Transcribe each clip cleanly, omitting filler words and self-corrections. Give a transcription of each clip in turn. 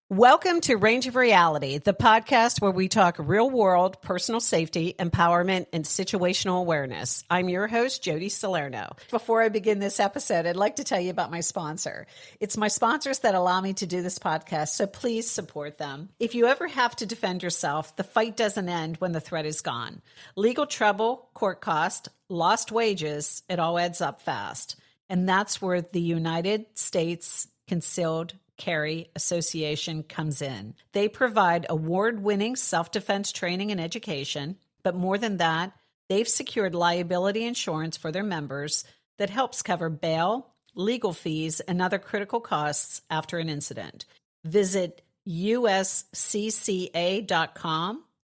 Welcome to Range of Reality, the podcast where we talk real world, personal safety, empowerment, and situational awareness. I'm your host, Jody Salerno. Before I begin this episode, I'd like to tell you about my sponsor. It's my sponsors that allow me to do this podcast, so please support them. If you ever have to defend yourself, the fight doesn't end when the threat is gone. Legal trouble, court cost, lost wages, it all adds up fast. And that's where the United States Concealed Carry Association comes in. They provide award-winning self-defense training and education, but more than that, they've secured liability insurance for their members that helps cover bail, legal fees, and other critical costs after an incident. Visit uscca.com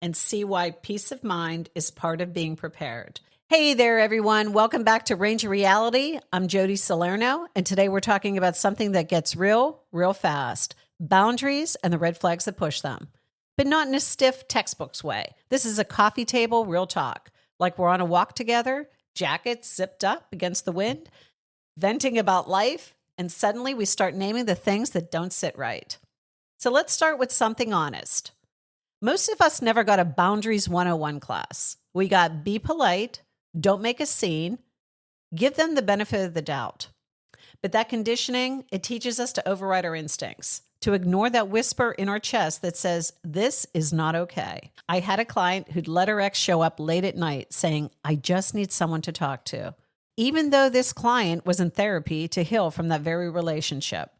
and see why peace of mind is part of being prepared. Hey there, everyone. Welcome back to Range of Reality. I'm Jody Salerno, and today we're talking about something that gets real fast. Boundaries and the red flags that push them. But not in a stiff textbooks way. This is a coffee table real talk. Like we're on a walk together, jackets zipped up against the wind, venting about life, and suddenly we start naming the things that don't sit right. So let's start with something honest. Most of us never got a Boundaries 101 class. We got be polite, don't make a scene, give them the benefit of the doubt. But that conditioning, it teaches us to override our instincts, to ignore that whisper in our chest that says, this is not okay. I had a client who'd let her ex show up late at night saying, I just need someone to talk to. Even though this client was in therapy to heal from that very relationship,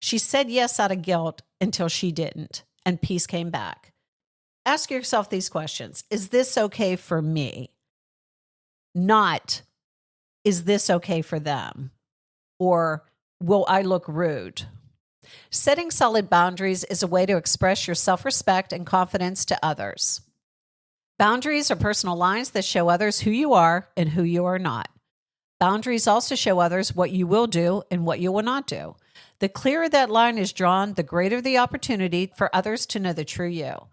she said yes out of guilt until she didn't, and peace came back. Ask yourself these questions. Is this okay for me? Not, is this okay for them? Or will I look rude? Setting solid boundaries is a way to express your self-respect and confidence to others. Boundaries are personal lines that show others who you are and who you are not. Boundaries also show others what you will do and what you will not do. The clearer that line is drawn, the greater the opportunity for others to know the true you.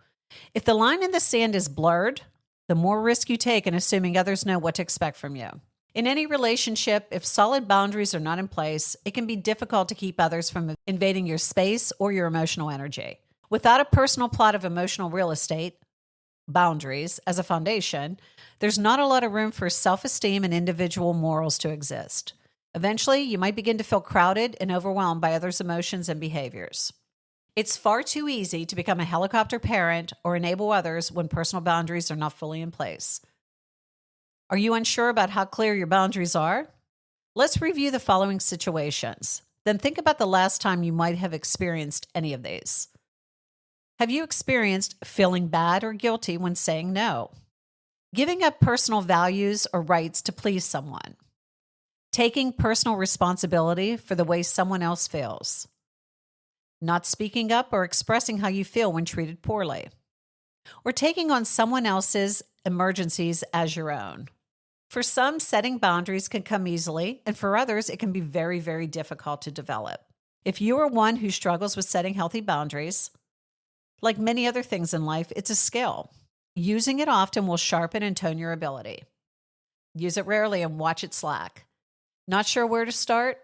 If the line in the sand is blurred, the more risk you take in assuming others know what to expect from you. In any relationship, if solid boundaries are not in place, it can be difficult to keep others from invading your space or your emotional energy. Without a personal plot of emotional real estate, boundaries, as a foundation, there's not a lot of room for self-esteem and individual morals to exist. Eventually, you might begin to feel crowded and overwhelmed by others' emotions and behaviors. It's far too easy to become a helicopter parent or enable others when personal boundaries are not fully in place. Are you unsure about how clear your boundaries are? Let's review the following situations. Then think about the last time you might have experienced any of these. Have you experienced feeling bad or guilty when saying no? Giving up personal values or rights to please someone? Taking personal responsibility for the way someone else feels? Not speaking up or expressing how you feel when treated poorly? Or taking on someone else's emergencies as your own? For some, setting boundaries can come easily, and for others, it can be very, very difficult to develop. If you are one who struggles with setting healthy boundaries, like many other things in life, it's a skill. Using it often will sharpen and tone your ability. Use it rarely and watch it slack. Not sure where to start?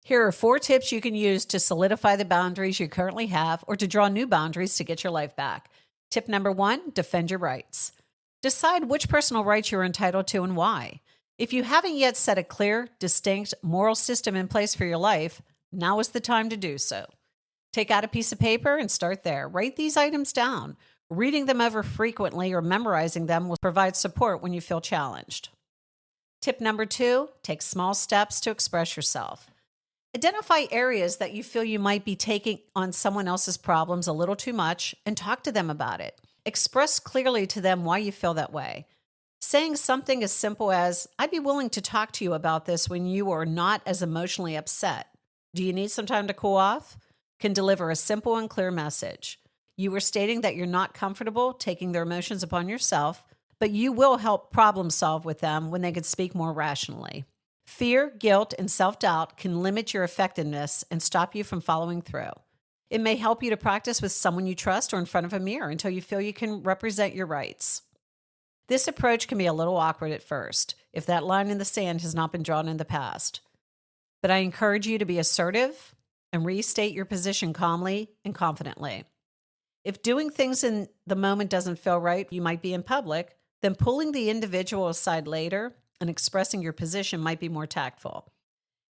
Here are 4 tips you can use to solidify the boundaries you currently have or to draw new boundaries to get your life back. Tip number 1, defend your rights. Decide which personal rights you're entitled to and why. If you haven't yet set a clear, distinct moral system in place for your life, now is the time to do so. Take out a piece of paper and start there. Write these items down. Reading them over frequently or memorizing them will provide support when you feel challenged. Tip number 2, take small steps to express yourself. Identify areas that you feel you might be taking on someone else's problems a little too much and talk to them about it. Express clearly to them why you feel that way. Saying something as simple as, I'd be willing to talk to you about this when you are not as emotionally upset. Do you need some time to cool off? Can deliver a simple and clear message. You are stating that you're not comfortable taking their emotions upon yourself, but you will help problem solve with them when they can speak more rationally. Fear, guilt, and self-doubt can limit your effectiveness and stop you from following through. It may help you to practice with someone you trust or in front of a mirror until you feel you can represent your rights. This approach can be a little awkward at first, if that line in the sand has not been drawn in the past. But I encourage you to be assertive and restate your position calmly and confidently. If doing things in the moment doesn't feel right, you might be in public, then pulling the individual aside later and expressing your position might be more tactful.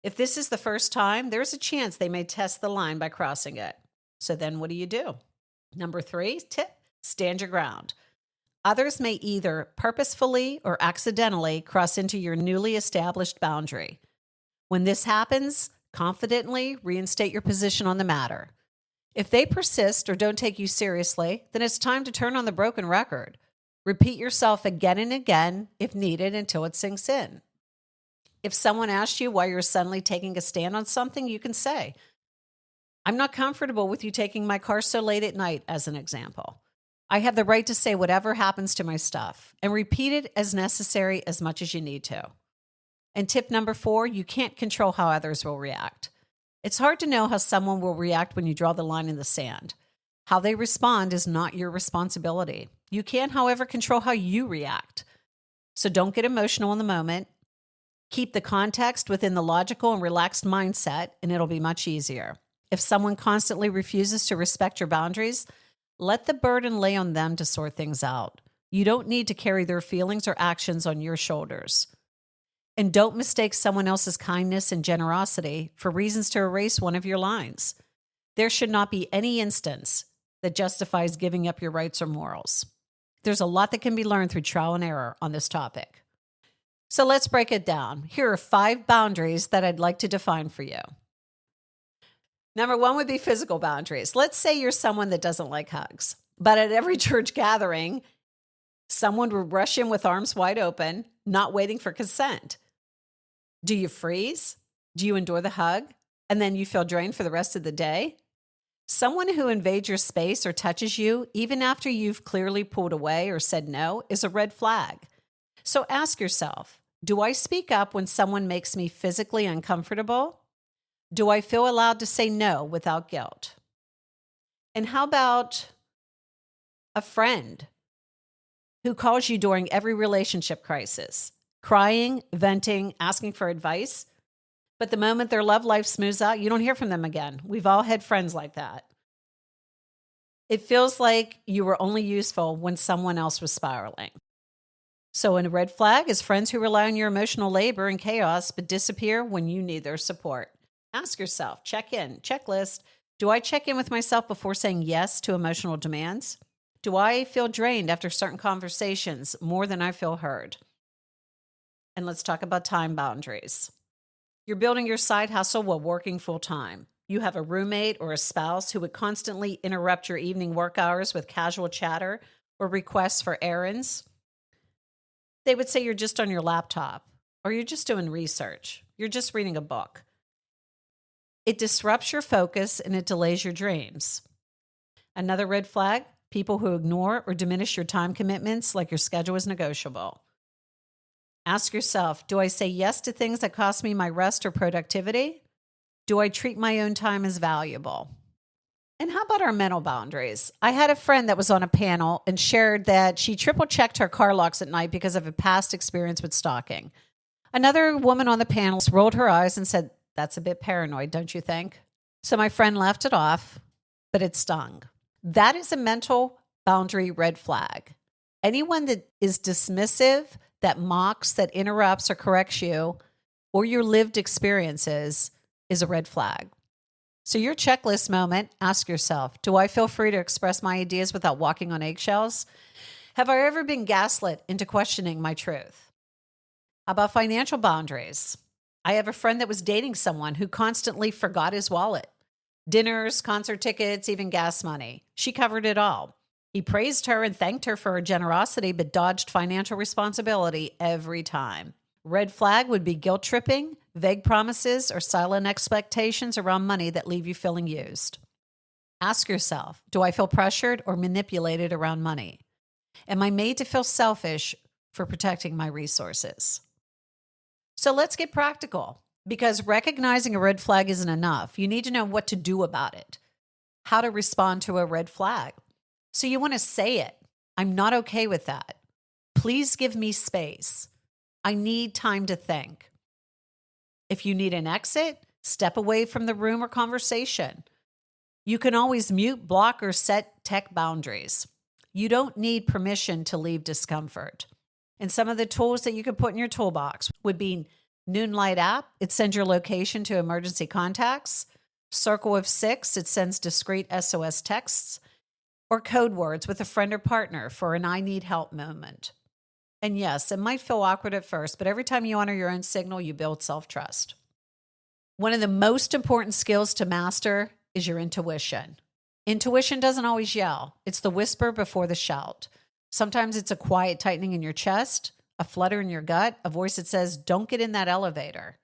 If this is the first time, there's a chance they may test the line by crossing it. So then what do you do? Number 3 tip, stand your ground. Others may either purposefully or accidentally cross into your newly established boundary. When this happens, confidently reinstate your position on the matter. If they persist or don't take you seriously, then it's time to turn on the broken record. Repeat yourself again and again if needed until it sinks in. If someone asks you why you're suddenly taking a stand on something, you can say, I'm not comfortable with you taking my car so late at night, as an example. I have the right to say whatever happens to my stuff, and repeat it as necessary as much as you need to. And tip number 4, you can't control how others will react. It's hard to know how someone will react when you draw the line in the sand. How they respond is not your responsibility. You can, however, control how you react. So don't get emotional in the moment. Keep the context within the logical and relaxed mindset, and it'll be much easier. If someone constantly refuses to respect your boundaries, let the burden lay on them to sort things out. You don't need to carry their feelings or actions on your shoulders. And don't mistake someone else's kindness and generosity for reasons to erase one of your lines. There should not be any instance that justifies giving up your rights or morals. There's a lot that can be learned through trial and error on this topic. So let's break it down. Here are 5 boundaries that I'd like to define for you. Number 1 would be physical boundaries. Let's say you're someone that doesn't like hugs, but at every church gathering, someone would rush in with arms wide open, not waiting for consent. Do you freeze? Do you endure the hug? And then you feel drained for the rest of the day? Someone who invades your space or touches you, even after you've clearly pulled away or said no, is a red flag. So ask yourself, do I speak up when someone makes me physically uncomfortable? Do I feel allowed to say no without guilt? And how about a friend who calls you during every relationship crisis, crying, venting, asking for advice? But the moment their love life smooths out, you don't hear from them again. We've all had friends like that. It feels like you were only useful when someone else was spiraling. So a red flag is friends who rely on your emotional labor and chaos, but disappear when you need their support. Ask yourself, check in, checklist. Do I check in with myself before saying yes to emotional demands? Do I feel drained after certain conversations more than I feel heard? And let's talk about time boundaries. You're building your side hustle while working full time. You have a roommate or a spouse who would constantly interrupt your evening work hours with casual chatter or requests for errands. They would say you're just on your laptop, or you're just doing research. You're just reading a book. It disrupts your focus and it delays your dreams. Another red flag, people who ignore or diminish your time commitments like your schedule is negotiable. Ask yourself, do I say yes to things that cost me my rest or productivity? Do I treat my own time as valuable? And how about our mental boundaries? I had a friend that was on a panel and shared that she triple-checked her car locks at night because of a past experience with stalking. Another woman on the panel rolled her eyes and said, that's a bit paranoid, don't you think? So my friend left it off, but it stung. That is a mental boundary red flag. Anyone that is dismissive, that mocks, that interrupts or corrects you or your lived experiences is a red flag. So your checklist moment, ask yourself, do I feel free to express my ideas without walking on eggshells? Have I ever been gaslit into questioning my truth? How about financial boundaries? I have a friend that was dating someone who constantly forgot his wallet. Dinners, concert tickets, even gas money. She covered it all. He praised her and thanked her for her generosity, but dodged financial responsibility every time. Red flag would be guilt tripping, vague promises, or silent expectations around money that leave you feeling used. Ask yourself, do I feel pressured or manipulated around money? Am I made to feel selfish for protecting my resources? So let's get practical, because recognizing a red flag isn't enough. You need to know what to do about it, how to respond to a red flag. So you want to say it. I'm not okay with that. Please give me space. I need time to think. If you need an exit, Step away from the room or conversation. You can always mute, block, or set tech boundaries. You don't need permission to leave discomfort. And some of the tools that you could put in your toolbox would be Noonlight app. It sends your location to emergency contacts. Circle of Six. It sends discreet SOS texts. Or code words with a friend or partner for an I need help moment. And yes, it might feel awkward at first, but every time you honor your own signal, you build self-trust. One of the most important skills to master is your intuition. Intuition doesn't always yell. It's the whisper before the shout. Sometimes it's a quiet tightening in your chest, a flutter in your gut, a voice that says, don't get in that elevator.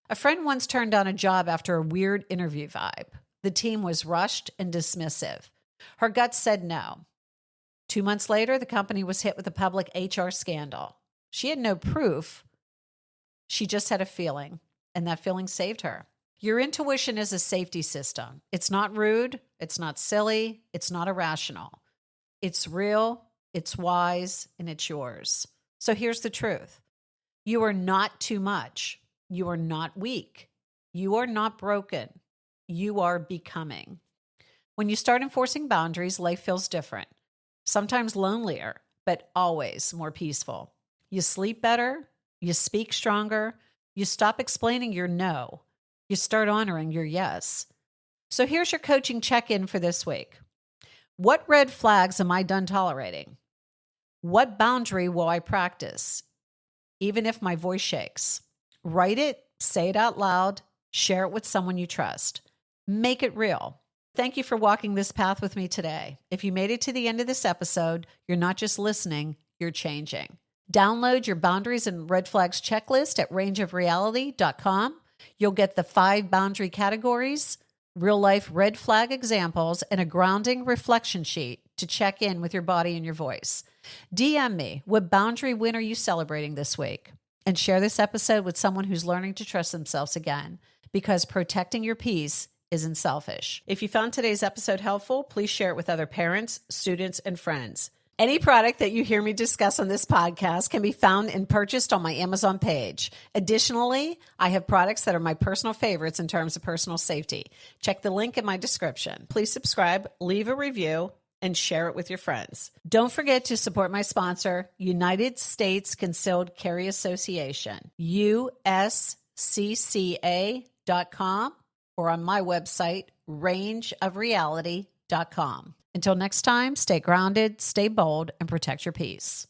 A friend once turned down a job after a weird interview vibe. The team was rushed and dismissive. Her gut said no. 2 months later, the company was hit with a public HR scandal. She had no proof. She just had a feeling, and that feeling saved her. Your intuition is a safety system. It's not rude. It's not silly. It's not irrational. It's real. It's wise, and it's yours. So here's the truth. You are not too much. You are not weak. You are not broken. You are becoming. When you start enforcing boundaries, life feels different. Sometimes lonelier, but always more peaceful. You sleep better. You speak stronger. You stop explaining your no. You start honoring your yes. So here's your coaching check-in for this week. What red flags am I done tolerating? What boundary will I practice, even if my voice shakes? Write it, say it out loud, share it with someone you trust. Make it real. Thank you for walking this path with me today. If you made it to the end of this episode, you're not just listening, you're changing. Download your boundaries and red flags checklist at rangeofreality.com. You'll get the 5 boundary categories, real life red flag examples, and a grounding reflection sheet to check in with your body and your voice. DM me, what boundary win are you celebrating this week? And share this episode with someone who's learning to trust themselves again, because protecting your peace isn't selfish. If you found today's episode helpful, please share it with other parents, students, and friends. Any product that you hear me discuss on this podcast can be found and purchased on my Amazon page. Additionally, I have products that are my personal favorites in terms of personal safety. Check the link in my description. Please subscribe, leave a review, and share it with your friends. Don't forget to support my sponsor, United States Concealed Carry Association, USCCA.com, or on my website, rangeofreality.com. Until next time, stay grounded, stay bold, and protect your peace.